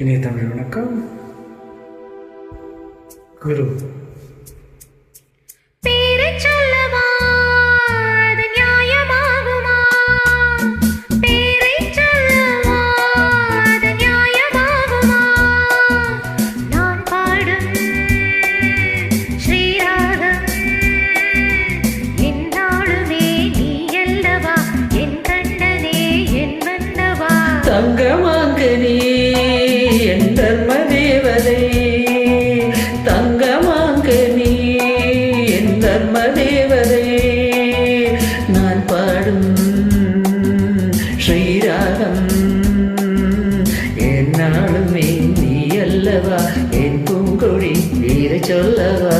இனிய தமிழ் வணக்கம். குரு தங்கமாங்கனி என் தர்ம தேவதை, தங்கமாங்கனி என் தர்ம தேவதை, நான் பாடும் ஸ்ரீராகம் என்னாலுமே நீ அல்லவா, என் பூங்கொடி வீர சொல்லவா.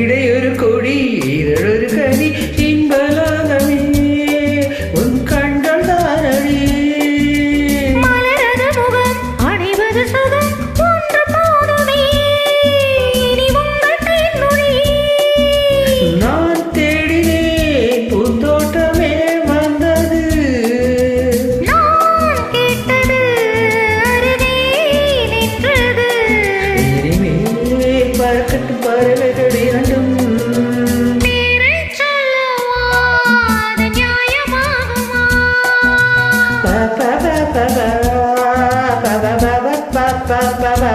இடையொரு கொடி இதழொரு கனி இன்பலாகவே உன் கண்கள் தானடி, மலரது முகம் அணிவது சுகம் ஒன்று போதுமே, இனி உங்கள் தேன்மொழி நான் தேடினேன் பூந்தோட்டமே வந்தது, நான் கேட்டது அருகே நின்றது. இனிமேல் பறக்கட்டும் பறவைகள் இரண்டும், பேரைச் சொல்லவா அது நியாயமாகுமா? பா பா பா பா பா பா பா பா பா பா பா.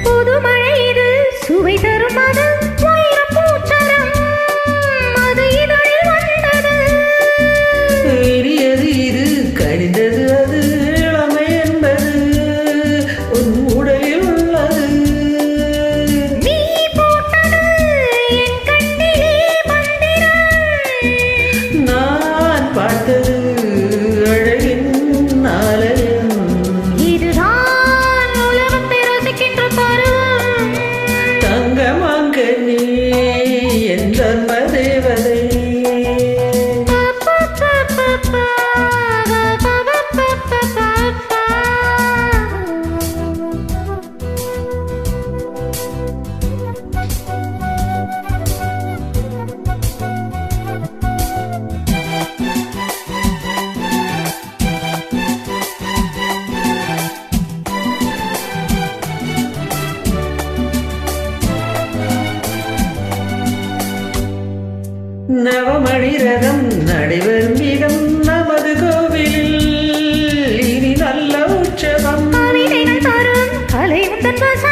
புதுமழை இது சுவை தரும் அது வைரப் பூச்சரம், அது இதழில் வந்தது. இனியது இது கனிந்தது அது இளமை என்பது உன் உடலில் உள்ளது, நீ போட்டது என் கண்ணிலே மந்திரம், நான் பார்த்தது அழகின் ஆலயம், இதுதான் உலகத்தை ரசிக்கின்ற பருவம். தங்கமாங்கனி என் தர்ம தேவதை, நவமணி ரதம் நடைபெறும் இடம் நமது கோவிலில், இனி நல்ல உற்சவம் கவிதைகள் தரும் கலை உந்தன் வசம்.